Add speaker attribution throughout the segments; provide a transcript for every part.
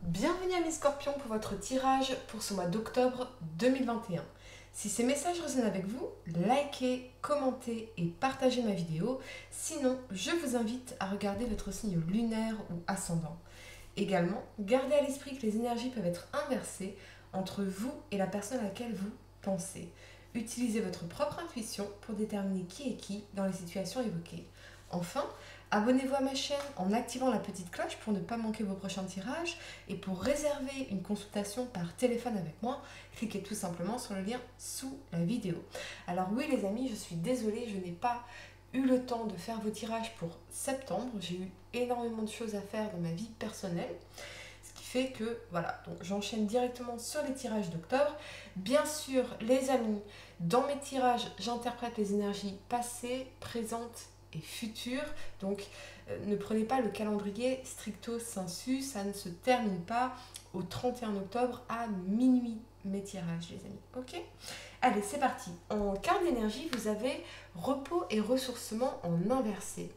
Speaker 1: Bienvenue à mes scorpions pour votre tirage pour ce mois d'octobre 2021. Si ces messages résonnent avec vous, likez, commentez et partagez ma vidéo. Sinon, je vous invite à regarder votre signe lunaire ou ascendant. Également, gardez à l'esprit que les énergies peuvent être inversées entre vous et la personne à laquelle vous pensez. Utilisez votre propre intuition pour déterminer qui est qui dans les situations évoquées. Enfin, abonnez-vous à ma chaîne en activant la petite cloche pour ne pas manquer vos prochains tirages et pour réserver une consultation par téléphone avec moi, cliquez tout simplement sur le lien sous la vidéo. Alors oui les amis, je suis désolée, je n'ai pas eu le temps de faire vos tirages pour septembre. J'ai eu énormément de choses à faire dans ma vie personnelle. Ce qui fait que voilà, donc j'enchaîne directement sur les tirages d'octobre. Bien sûr les amis, dans mes tirages, j'interprète les énergies passées, présentes et futur. Donc ne prenez pas le calendrier stricto sensu, ça ne se termine pas au 31 octobre à minuit mes tirages les amis. Ok, allez c'est parti. En carte d'énergie vous avez repos et ressourcement en inversé.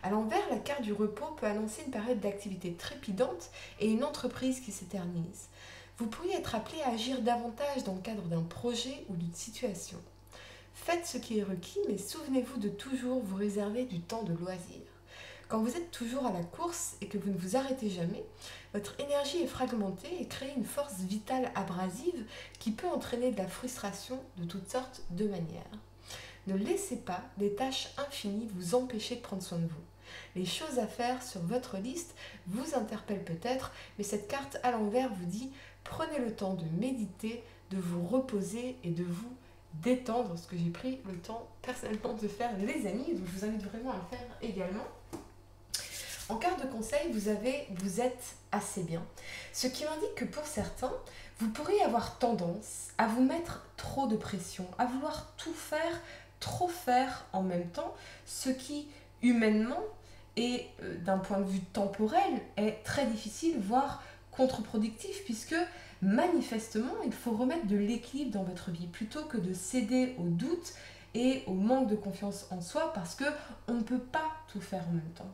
Speaker 1: À l'envers, la carte du repos peut annoncer une période d'activité trépidante et une entreprise qui s'éternise. Vous pourriez être appelé à agir davantage dans le cadre d'un projet ou d'une situation. Faites ce qui est requis, mais souvenez-vous de toujours vous réserver du temps de loisir. Quand vous êtes toujours à la course et que vous ne vous arrêtez jamais, votre énergie est fragmentée et crée une force vitale abrasive qui peut entraîner de la frustration de toutes sortes de manières. Ne laissez pas des tâches infinies vous empêcher de prendre soin de vous. Les choses à faire sur votre liste vous interpellent peut-être, mais cette carte à l'envers vous dit prenez le temps de méditer, de vous reposer et de vous détendre, ce que j'ai pris le temps personnellement de faire les amis, donc je vous invite vraiment à le faire également. En carte de conseil, vous êtes assez bien, ce qui m'indique que pour certains, vous pourriez avoir tendance à vous mettre trop de pression, à vouloir tout faire, trop faire en même temps, ce qui humainement et d'un point de vue temporel est très difficile, voire contre-productif, puisque manifestement, il faut remettre de l'équilibre dans votre vie plutôt que de céder aux doutes et au manque de confiance en soi parce qu'on ne peut pas tout faire en même temps.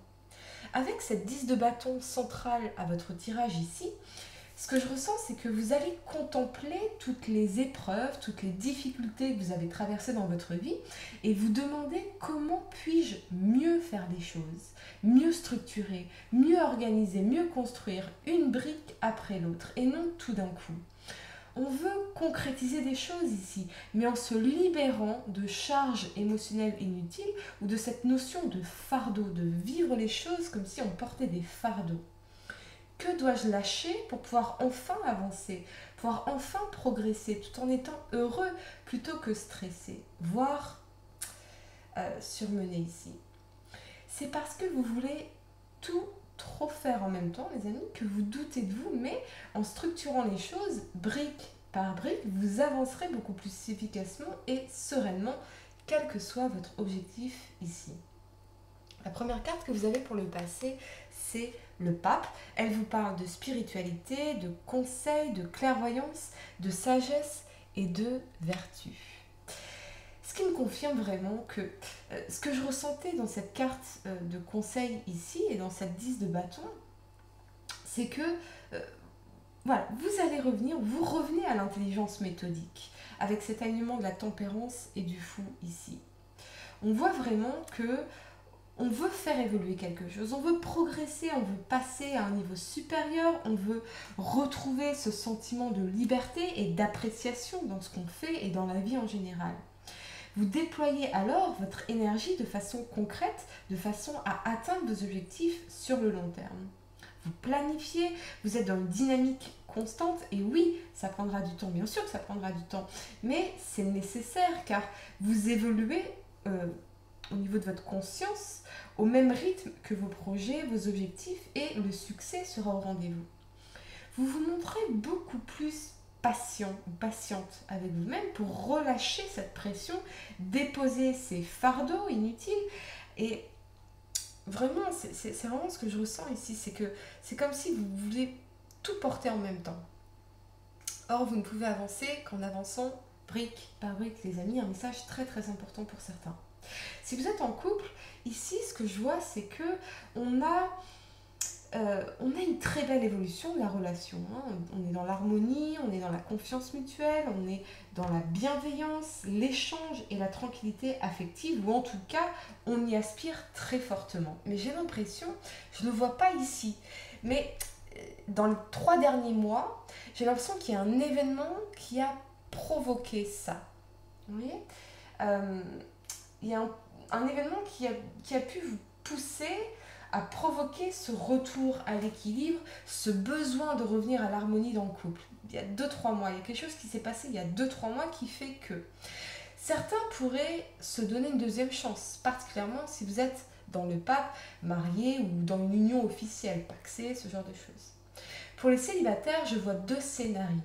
Speaker 1: Avec cette 10 de bâton centrale à votre tirage ici, ce que je ressens, c'est que vous allez contempler toutes les épreuves, toutes les difficultés que vous avez traversées dans votre vie et vous demander comment puis-je mieux faire les choses, mieux structurer, mieux organiser, mieux construire une brique après l'autre et non tout d'un coup. On veut concrétiser des choses ici, mais en se libérant de charges émotionnelles inutiles ou de cette notion de fardeau, de vivre les choses comme si on portait des fardeaux. Que dois-je lâcher pour pouvoir enfin avancer, pouvoir enfin progresser tout en étant heureux plutôt que stressé, voire surmené ici. C'est parce que vous voulez tout trop faire en même temps, les amis, que vous doutez de vous, mais en structurant les choses brique par brique, vous avancerez beaucoup plus efficacement et sereinement, quel que soit votre objectif ici. La première carte que vous avez pour le passé, c'est le pape. Elle vous parle de spiritualité, de conseils, de clairvoyance, de sagesse et de vertu. Ce qui me confirme vraiment que ce que je ressentais dans cette carte de conseil ici et dans cette 10 de bâton, c'est que voilà, vous revenez à l'intelligence méthodique avec cet alignement de la tempérance et du fou ici. On voit vraiment que on veut faire évoluer quelque chose, on veut progresser, on veut passer à un niveau supérieur, on veut retrouver ce sentiment de liberté et d'appréciation dans ce qu'on fait et dans la vie en général. Vous déployez alors votre énergie de façon concrète, de façon à atteindre vos objectifs sur le long terme. Vous planifiez, vous êtes dans une dynamique constante et oui, ça prendra du temps, bien sûr que ça prendra du temps, mais c'est nécessaire car vous évoluez au niveau de votre conscience au même rythme que vos projets, vos objectifs et le succès sera au rendez-vous. Vous vous montrez beaucoup plus patient ou patiente avec vous-même pour relâcher cette pression, déposer ces fardeaux inutiles et vraiment, c'est vraiment ce que je ressens ici, c'est que c'est comme si vous voulez tout porter en même temps. Or, vous ne pouvez avancer qu'en avançant brique par brique, les amis, un message très très important pour certains. Si vous êtes en couple, ici, ce que je vois, c'est que on a on a une très belle évolution de la relation. Hein. On est dans l'harmonie, on est dans la confiance mutuelle, on est dans la bienveillance, l'échange et la tranquillité affective, ou en tout cas, on y aspire très fortement. Mais j'ai l'impression, je ne le vois pas ici, mais dans les 3 derniers mois, j'ai l'impression qu'il y a un événement qui a provoqué ça. Vous voyez il y a un événement qui a pu vous pousser à provoquer ce retour à l'équilibre, ce besoin de revenir à l'harmonie dans le couple. Il y a 2-3 mois, il y a quelque chose qui s'est passé il y a 2-3 mois qui fait que certains pourraient se donner une deuxième chance, particulièrement si vous êtes dans le pape, marié ou dans une union officielle, paxée, ce genre de choses. Pour les célibataires, je vois 2 scénarios.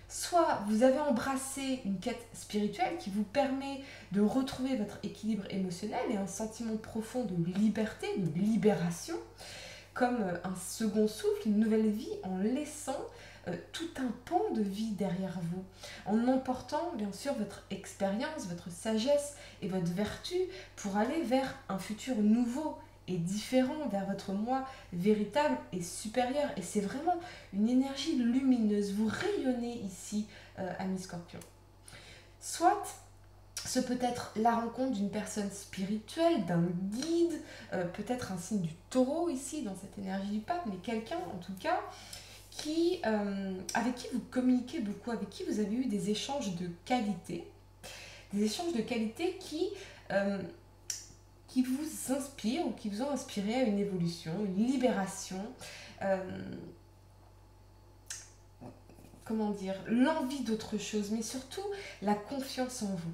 Speaker 1: Soit vous avez embrassé une quête spirituelle qui vous permet de retrouver votre équilibre émotionnel et un sentiment profond de liberté, de libération, comme un second souffle, une nouvelle vie en laissant tout un pan de vie derrière vous, en emportant bien sûr votre expérience, votre sagesse et votre vertu pour aller vers un futur nouveau et différent, vers votre moi véritable et supérieur. Et c'est vraiment une énergie lumineuse. Vous rayonnez ici, amis Scorpion. Soit ce peut être la rencontre d'une personne spirituelle, d'un guide, peut-être un signe du taureau ici, dans cette énergie du pape, mais quelqu'un en tout cas avec qui vous communiquez beaucoup, avec qui vous avez eu des échanges de qualité. Des échanges de qualité qui vous inspirent ou qui vous ont inspiré à une évolution, une libération, l'envie d'autre chose, mais surtout la confiance en vous.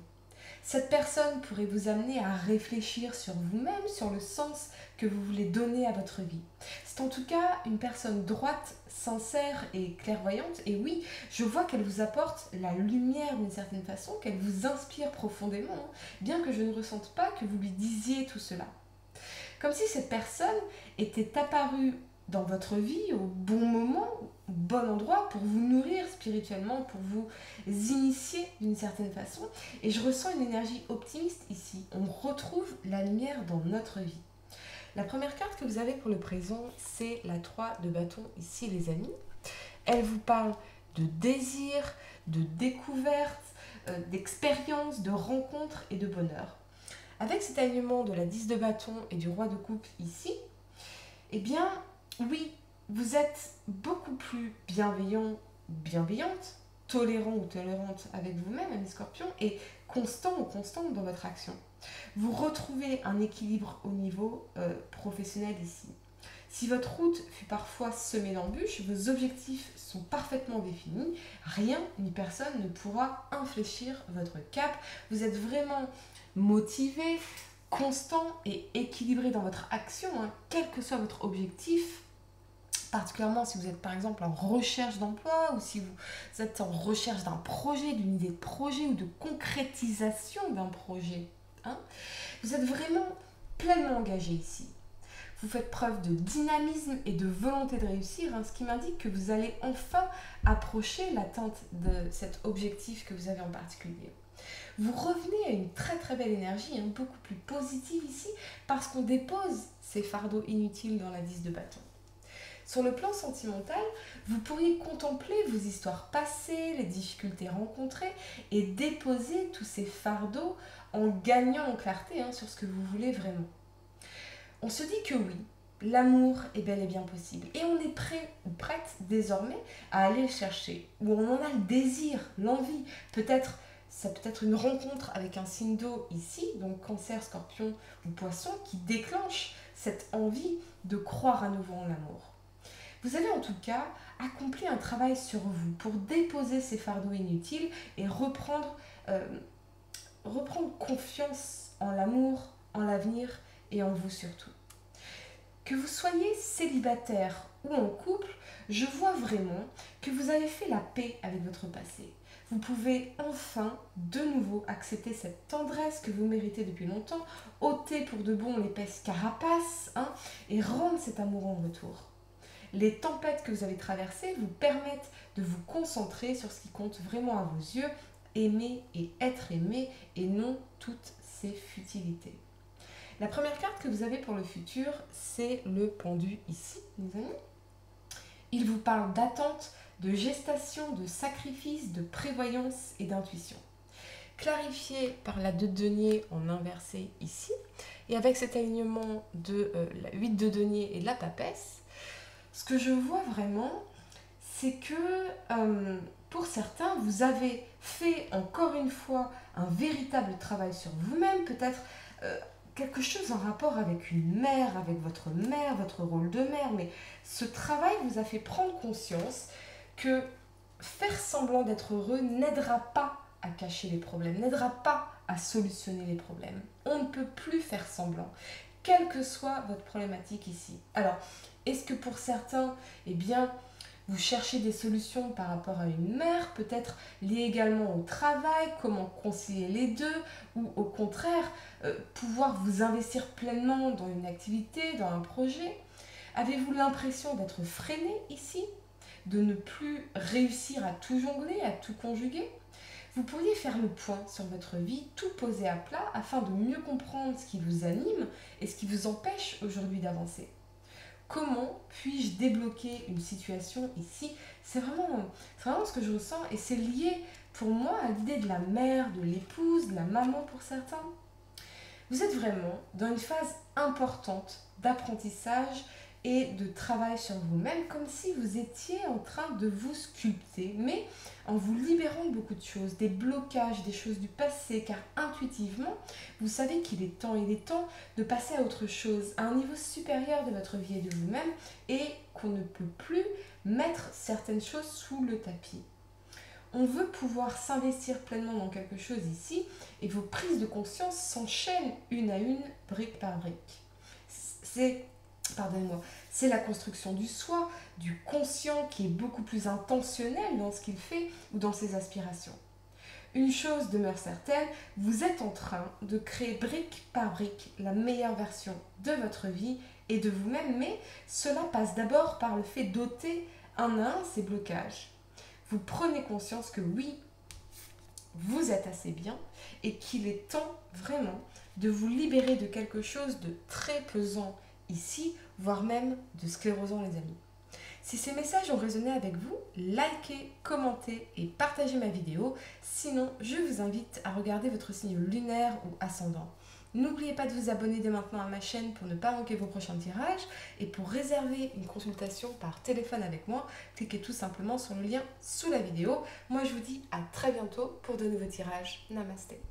Speaker 1: Cette personne pourrait vous amener à réfléchir sur vous-même, sur le sens que vous voulez donner à votre vie. C'est en tout cas une personne droite, sincère et clairvoyante. Et oui, je vois qu'elle vous apporte la lumière d'une certaine façon, qu'elle vous inspire profondément, bien que je ne ressente pas que vous lui disiez tout cela. Comme si cette personne était apparue dans votre vie au bon moment, au bon endroit pour vous nourrir spirituellement, pour vous initier d'une certaine façon. Et je ressens une énergie optimiste ici. On retrouve la lumière dans notre vie. La première carte que vous avez pour le présent, c'est la 3 de bâton ici, les amis. Elle vous parle de désir, de découverte, d'expérience, de rencontre et de bonheur. Avec cet alignement de la 10 de bâton et du roi de coupe ici, eh bien, oui, vous êtes beaucoup plus bienveillant, bienveillante, tolérant ou tolérante avec vous-même, amis Scorpion, et constant ou constante dans votre action. Vous retrouvez un équilibre au niveau professionnel ici. Si votre route fut parfois semée d'embûches, vos objectifs sont parfaitement définis, rien ni personne ne pourra infléchir votre cap. Vous êtes vraiment motivé, constant et équilibré dans votre action, hein, quel que soit votre objectif, particulièrement si vous êtes par exemple en recherche d'emploi ou si vous êtes en recherche d'un projet, d'une idée de projet ou de concrétisation d'un projet. Hein, vous êtes vraiment pleinement engagé ici. Vous faites preuve de dynamisme et de volonté de réussir, hein, ce qui m'indique que vous allez enfin approcher l'atteinte de cet objectif que vous avez en particulier. Vous revenez à une très très belle énergie, hein, beaucoup plus positive ici, parce qu'on dépose ces fardeaux inutiles dans la 10 de bâton. Sur le plan sentimental, vous pourriez contempler vos histoires passées, les difficultés rencontrées et déposer tous ces fardeaux en gagnant en clarté, hein, sur ce que vous voulez vraiment. On se dit que oui, l'amour est bel et bien possible et on est prêt ou prête désormais à aller le chercher, ou on en a le désir, l'envie, ça peut être une rencontre avec un signe d'eau ici, donc Cancer, Scorpion ou Poisson, qui déclenche cette envie de croire à nouveau en l'amour. Vous avez en tout cas accompli un travail sur vous pour déposer ces fardeaux inutiles et reprendre confiance en l'amour, en l'avenir et en vous surtout. Que vous soyez célibataire ou en couple, je vois vraiment que vous avez fait la paix avec votre passé. Vous pouvez enfin de nouveau accepter cette tendresse que vous méritez depuis longtemps, ôter pour de bon l'épaisse carapace, hein, et rendre cet amour en retour. Les tempêtes que vous avez traversées vous permettent de vous concentrer sur ce qui compte vraiment à vos yeux, aimer et être aimé, et non toutes ces futilités. La première carte que vous avez pour le futur, c'est le pendu ici, les amis. Il vous parle d'attente, de gestation, de sacrifice, de prévoyance et d'intuition. Clarifié par la 2 de denier en inversé ici, et avec cet alignement de la 8 de denier et de la papesse, ce que je vois vraiment, c'est que pour certains, vous avez fait encore une fois un véritable travail sur vous-même, peut-être quelque chose en rapport avec une mère, avec votre mère, votre rôle de mère, mais ce travail vous a fait prendre conscience que faire semblant d'être heureux n'aidera pas à cacher les problèmes, n'aidera pas à solutionner les problèmes. On ne peut plus faire semblant, quelle que soit votre problématique ici. Alors, est-ce que pour certains, eh bien, vous cherchez des solutions par rapport à une mère, peut-être liées également au travail, comment concilier les deux, ou au contraire, pouvoir vous investir pleinement dans une activité, dans un projet? Avez-vous l'impression d'être freiné ici, de ne plus réussir à tout jongler, à tout conjuguer? Vous pourriez faire le point sur votre vie, tout poser à plat, afin de mieux comprendre ce qui vous anime et ce qui vous empêche aujourd'hui d'avancer. Comment puis-je débloquer une situation ici? C'est vraiment ce que je ressens et c'est lié pour moi à l'idée de la mère, de l'épouse, de la maman pour certains. Vous êtes vraiment dans une phase importante d'apprentissage et de travail sur vous-même, comme si vous étiez en train de vous sculpter, mais en vous libérant de beaucoup de choses, des blocages, des choses du passé, car intuitivement, vous savez qu'il est temps de passer à autre chose, à un niveau supérieur de votre vie et de vous-même, et qu'on ne peut plus mettre certaines choses sous le tapis. On veut pouvoir s'investir pleinement dans quelque chose ici, et vos prises de conscience s'enchaînent une à une, brique par brique. C'est la construction du soi, du conscient qui est beaucoup plus intentionnel dans ce qu'il fait ou dans ses aspirations. Une chose demeure certaine, vous êtes en train de créer brique par brique la meilleure version de votre vie et de vous-même, mais cela passe d'abord par le fait d'ôter un à un ces blocages. Vous prenez conscience que oui, vous êtes assez bien et qu'il est temps vraiment de vous libérer de quelque chose de très pesant ici, voire même de sclérosant, les amis. Si ces messages ont résonné avec vous, likez, commentez et partagez ma vidéo. Sinon, je vous invite à regarder votre signe lunaire ou ascendant. N'oubliez pas de vous abonner dès maintenant à ma chaîne pour ne pas manquer vos prochains tirages. Et pour réserver une consultation par téléphone avec moi, cliquez tout simplement sur le lien sous la vidéo. Moi, je vous dis à très bientôt pour de nouveaux tirages. Namasté.